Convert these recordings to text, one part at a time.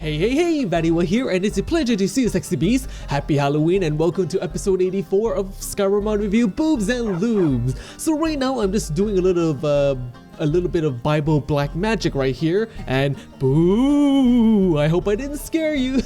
Hey, VatiWah here, and it's a pleasure to see you, sexy beast. Happy Halloween and welcome to episode 84 of Skyrim review, Boobs and Lubes. So right now I'm just doing a little bit of Bible black magic right here, and boo! I hope I didn't scare you.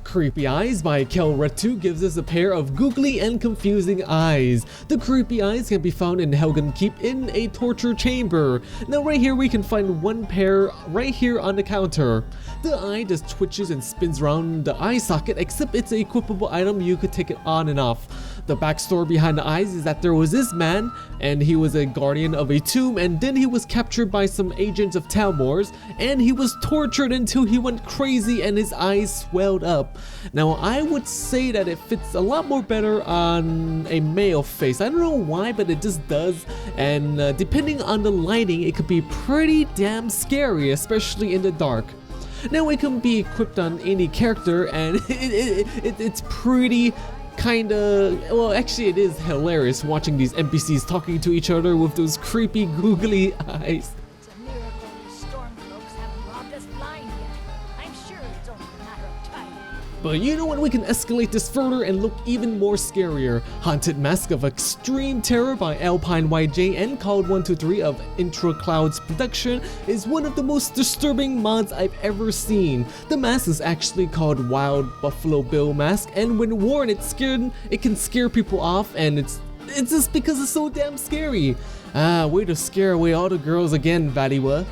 Creepy Eyes by Kelretu gives us a pair of googly and confusing eyes. The creepy eyes can be found in Helgen Keep in a torture chamber. Now right here we can find one pair right here on the counter. The eye just twitches and spins around the eye socket, except it's an equipable item, you could take it on and off. The backstory behind the eyes is that there was this man, and he was a guardian of a tomb, and then he was captured by some agents of Tumblr, and he was tortured until he went crazy and his eyes swelled up. Now I would say that it fits a lot more better on a male face. I don't know why, but it just does, and depending on the lighting, it could be pretty damn scary, especially in the dark. Now it can be equipped on any character, and it's pretty well, actually it is hilarious watching these NPCs talking to each other with those creepy googly eyes. It's a miracle these stormcloaks haven't robbed us blind yet. I'm sure it's only a matter of time. But you know what, we can escalate this further and look even more scarier. Haunted Mask of Extreme Terror by AlpineYJ and Cloud123 of Intracloud's production is one of the most disturbing mods I've ever seen. The mask is actually called Wild Buffalo Bill Mask, and when worn it can scare people off, and it's just because it's so damn scary. Way to scare away all the girls again, VatiWah.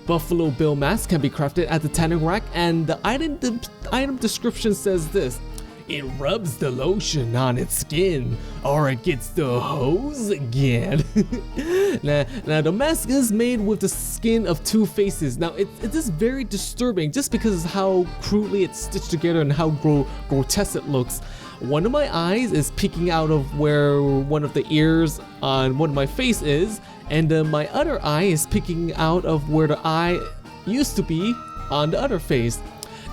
Buffalo Bill Mask can be crafted at the tanning rack, and the item description says this: it rubs the lotion on its skin, or it gets the hose again. now the mask is made with the skin of two faces. Now it is very disturbing just because of how crudely it's stitched together and how grotesque it looks. One of my eyes is peeking out of where one of the ears on one of my face is, and my other eye is peeking out of where the eye used to be on the other face.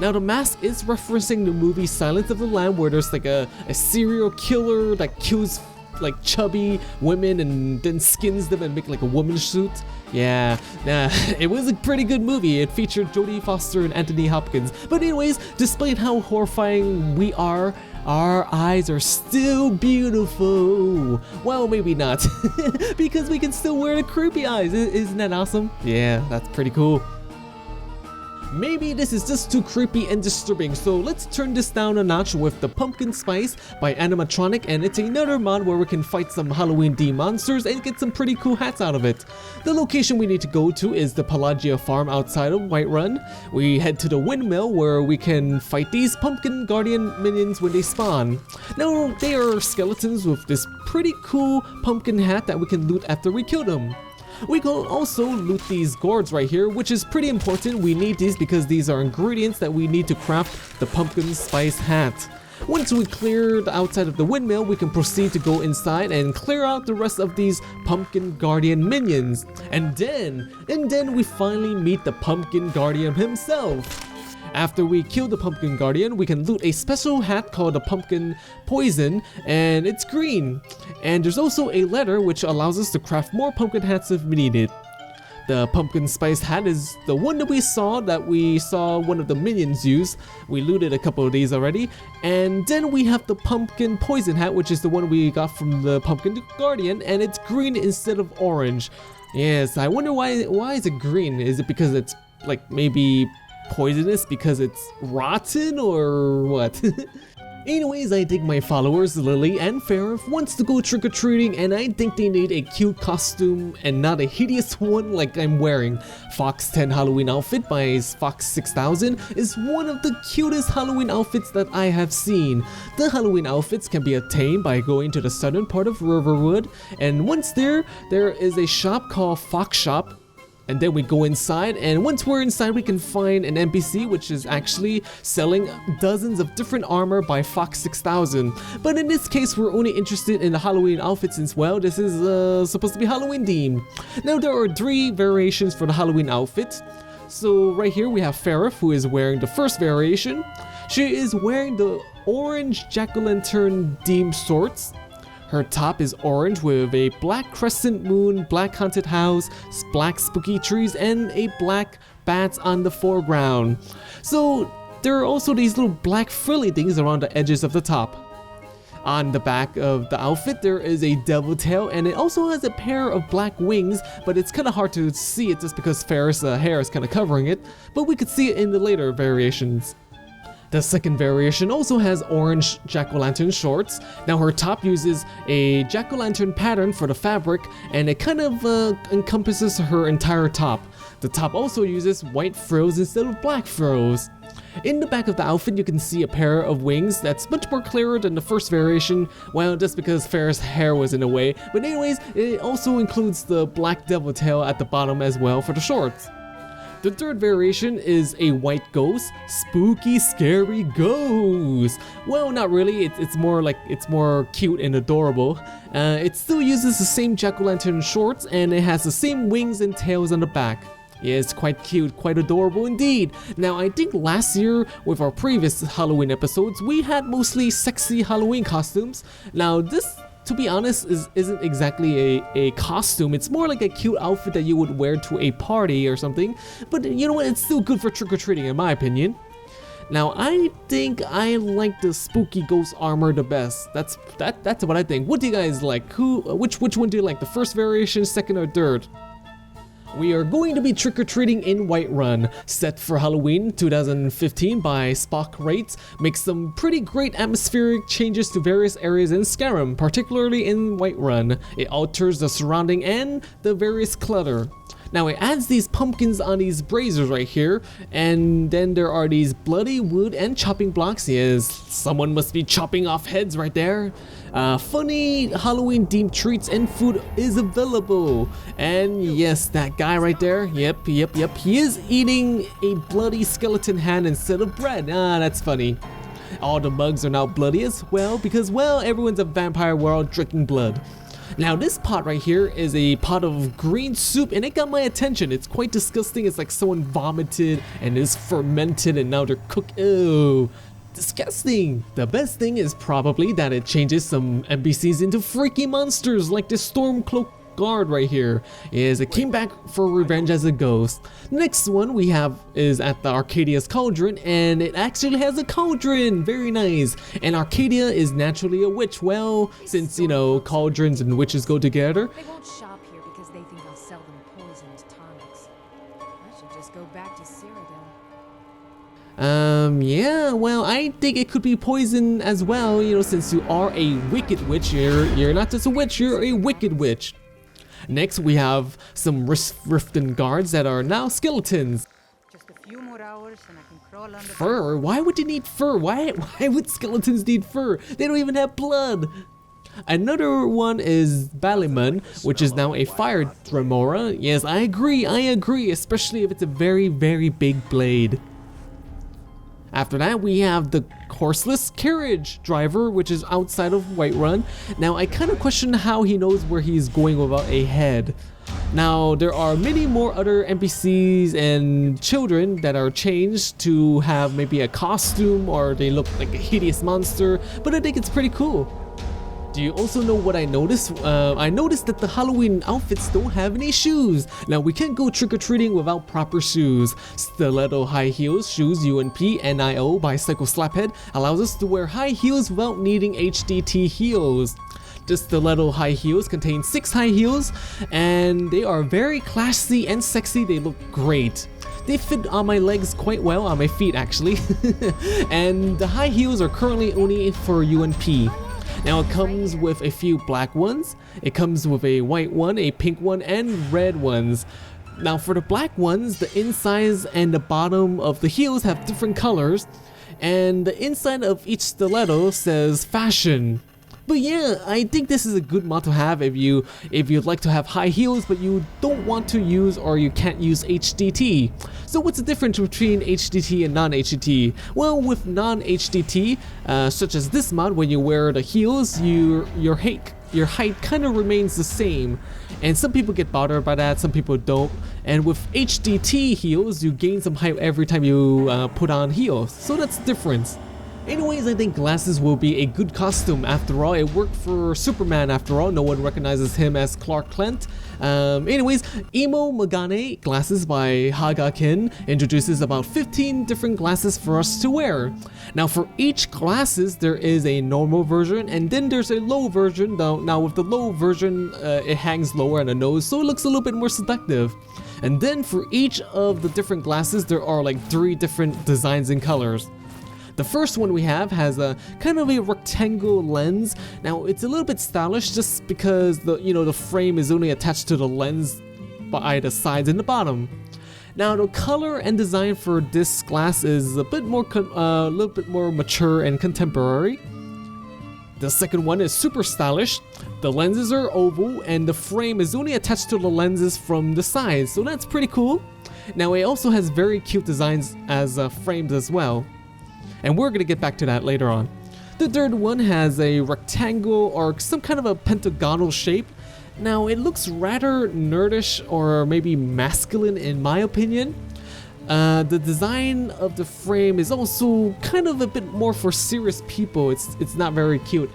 Now the mask is referencing the movie Silence of the Lambs, where there's like a serial killer that kills like chubby women and then skins them and make like a woman's suit. Yeah, it was a pretty good movie. It featured Jodie Foster and Anthony Hopkins. But anyways, despite how horrifying we are, our eyes are still beautiful. Well, maybe not, because we can still wear the creepy eyes. Isn't that awesome? Yeah, that's pretty cool. Maybe this is just too creepy and disturbing, so let's turn this down a notch with the Pumpkin Spice by Animattronic, and it's another mod where we can fight some Halloween themed monsters and get some pretty cool hats out of it. The location we need to go to is the Pelagia farm outside of Whiterun. We head to the windmill where we can fight these pumpkin guardian minions when they spawn. Now they are skeletons with this pretty cool pumpkin hat that we can loot after we kill them. We can also loot these gourds right here, which is pretty important. We need these because these are ingredients that we need to craft the pumpkin spice hat. Once we clear the outside of the windmill, we can proceed to go inside and clear out the rest of these pumpkin guardian minions. And then we finally meet the pumpkin guardian himself. After we kill the pumpkin guardian, we can loot a special hat called the pumpkin poison, and it's green. And there's also a letter which allows us to craft more pumpkin hats if we need it. The pumpkin spice hat is the one that we saw one of the minions use. We looted a couple of these already. And then we have the pumpkin poison hat, which is the one we got from the pumpkin guardian, and it's green instead of orange. Yes, I wonder why is it green? Is it because it's like maybe poisonous because it's rotten or what? Anyways, I think my followers Lily and Farif wants to go trick-or-treating, and I think they need a cute costume and not a hideous one like I'm wearing. Fox 10 Halloween outfit by Fox 6000 is one of the cutest Halloween outfits that I have seen. The Halloween outfits can be obtained by going to the southern part of Riverwood, and once there is a shop called Fox Shop. And then we go inside, and once we're inside we can find an NPC which is actually selling dozens of different armor by Fox 6000. But in this case we're only interested in the Halloween outfit since, well, this is supposed to be Halloween themed. Now there are 3 variations for the Halloween outfit. So right here we have Farif, who is wearing the first variation. She is wearing the orange jack-o'-lantern themed shorts. Her top is orange with a black crescent moon, black haunted house, black spooky trees, and a black bats on the foreground. So there are also these little black frilly things around the edges of the top. On the back of the outfit there is a devil tail, and it also has a pair of black wings, but it's kind of hard to see it just because Farrah's hair is kind of covering it, but we could see it in the later variations. The second variation also has orange jack-o'-lantern shorts. Now her top uses a jack-o'-lantern pattern for the fabric, and it kind of encompasses her entire top. The top also uses white frills instead of black frills. In the back of the outfit you can see a pair of wings that's much more clearer than the first variation, well, just because Farrah's hair was in the way, but anyways, it also includes the black devil tail at the bottom as well for the shorts. The third variation is a white ghost, spooky, scary ghost. Well, not really, it's more cute and adorable. It still uses the same jack-o'-lantern shorts, and it has the same wings and tails on the back. Yeah, it's quite cute, quite adorable indeed. Now, I think last year, with our previous Halloween episodes, we had mostly sexy Halloween costumes. Now, this, to be honest, isn't exactly a costume. It's more like a cute outfit that you would wear to a party or something. But you know what, it's still good for trick-or-treating in my opinion. Now, I think I like the spooky ghost armor the best. That's what I think. What do you guys like? Which one do you like? The first variation, second, or third? We are going to be trick-or-treating in Whiterun, set for Halloween 2015 by Spock Rates, makes some pretty great atmospheric changes to various areas in Skyrim, particularly in Whiterun. It alters the surrounding and the various clutter. Now it adds these pumpkins on these braziers right here, and then there are these bloody wood and chopping blocks. Yes, someone must be chopping off heads right there. Funny Halloween themed treats and food is available. And yes, that guy right there, yep, he is eating a bloody skeleton hand instead of bread. That's funny. All the mugs are now bloody as well because, well, everyone's a vampire world drinking blood. Now this pot right here is a pot of green soup, and it got my attention. It's quite disgusting. It's like someone vomited and is fermented and now they're cooked. Ew, disgusting. The best thing is probably that it changes some NPCs into freaky monsters like this Stormcloak guard right here. It came back for revenge as a ghost. Next one we have is at the Arcadia's cauldron, and it actually has a cauldron. Very nice. And Arcadia is naturally a witch. Well, since you know cauldrons and witches go together. They won't shop here because they think I'll sell them poisoned tonics. I should just go back to Cyrodiil. Yeah, well, I think it could be poison as well, you know, since you are a wicked witch. You're not just a witch, you're a wicked witch. Next, we have some Riften guards that are now skeletons. Just a few more hours and I can crawl under Fur? Why would you need fur? Why would skeletons need fur? They don't even have blood. Another one is Ballymun, which is now a fire Dremora. Yes, I agree, especially if it's a very, very big blade. After that, we have the horseless carriage driver, which is outside of Whiterun. Now, I kind of question how he knows where he's going without a head. Now, there are many more other NPCs and children that are changed to have maybe a costume or they look like a hideous monster, but I think it's pretty cool. Do you also know what I noticed? I noticed that the Halloween outfits don't have any shoes. Now we can't go trick-or-treating without proper shoes. Stiletto high heels shoes UNP NIO by Psychoslaphead allows us to wear high heels without needing HDT heels. The Stiletto high heels contain 6 high heels, and they are very classy and sexy. They look great. They fit on my legs quite well, on my feet actually. And the high heels are currently only for UNP. Now it comes with a few black ones, it comes with a white one, a pink one, and red ones. Now for the black ones, the insides and the bottom of the heels have different colors, and the inside of each stiletto says fashion. But yeah, I think this is a good mod to have if you'd like to have high heels but you don't want to use or you can't use HDT. So what's the difference between HDT and non-HDT? Well, with non-HDT, such as this mod, when you wear the heels, your height kind of remains the same. And some people get bothered by that, some people don't. And with HDT heels, you gain some height every time you put on heels. So that's the difference. Anyways, I think glasses will be a good costume. After all, it worked for Superman after all. No one recognizes him as Clark Kent. Anyways, ImoMegane glasses by hangakin introduces about 15 different glasses for us to wear. Now for each glasses, there is a normal version and then there's a low version. Now with the low version, it hangs lower on the nose, so it looks a little bit more seductive. And then for each of the different glasses, there are like 3 different designs and colors. The first one we have has a kind of a rectangle lens. Now it's a little bit stylish just because the frame is only attached to the lens by the sides and the bottom. Now the color and design for this glass is a little bit more mature and contemporary. The second one is super stylish. The lenses are oval and the frame is only attached to the lenses from the sides, so that's pretty cool. Now it also has very cute designs as frames as well. And we're gonna get back to that later on. The third one has a rectangle or some kind of a pentagonal shape. Now it looks rather nerdish or maybe masculine in my opinion. The design of the frame is also kind of a bit more for serious people. It's not very cute.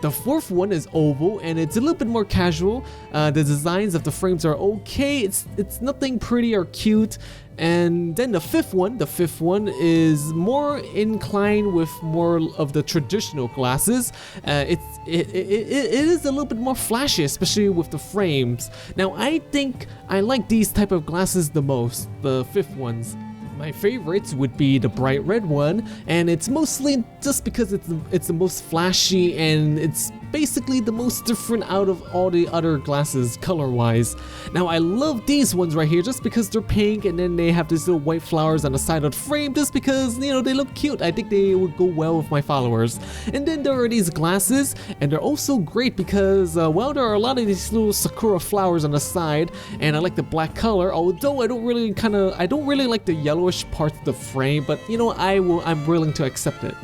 The fourth one is oval and it's a little bit more casual. The designs of the frames are okay. It's nothing pretty or cute. And then the fifth one is more inclined with more of the traditional glasses. It is a little bit more flashy, especially with the frames. Now I think I like these type of glasses the most, the fifth ones. My favorites would be the bright red one, and it's mostly just because it's the most flashy and it's basically the most different out of all the other glasses color-wise. Now I love these ones right here just because they're pink and then they have these little white flowers on the side of the frame just because, they look cute. I think they would go well with my followers. And then there are these glasses, and they're also great because, well, there are a lot of these little sakura flowers on the side, and I like the black color, although I don't really like the yellowish parts of the frame, but I'm willing to accept it.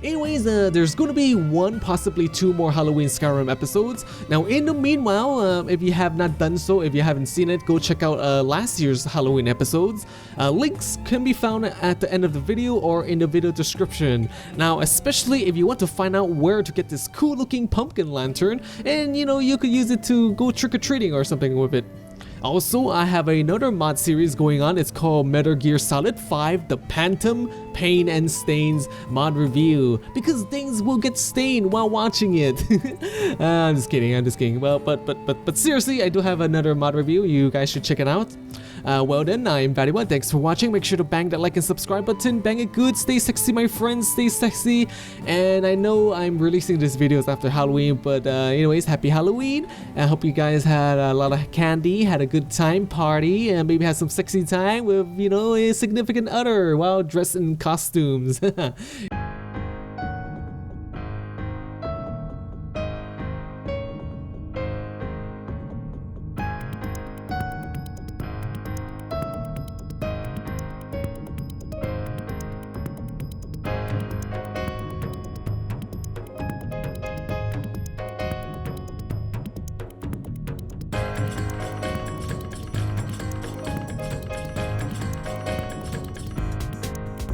Anyways, there's going to be 1, possibly 2 more Halloween Skyrim episodes. Now in the meanwhile, if you have not done so, if you haven't seen it, go check out last year's Halloween episodes. Links can be found at the end of the video or in the video description. Now especially if you want to find out where to get this cool looking pumpkin lantern, and you could use it to go trick-or-treating or something with it. Also, I have another mod series going on. It's called Metal Gear Solid 5, the Phantom Pain and Stains mod review, because things will get stained while watching it. I'm just kidding. Well, but seriously, I do have another mod review. You guys should check it out. Well then, I'm VatiWah. Thanks for watching. Make sure to bang that like and subscribe button. Bang it good. Stay sexy, my friends. Stay sexy. And I know I'm releasing these videos after Halloween, but anyways, happy Halloween. I hope you guys had a lot of candy, had a good time, party, and maybe had some sexy time with, a significant other while dressed in costumes.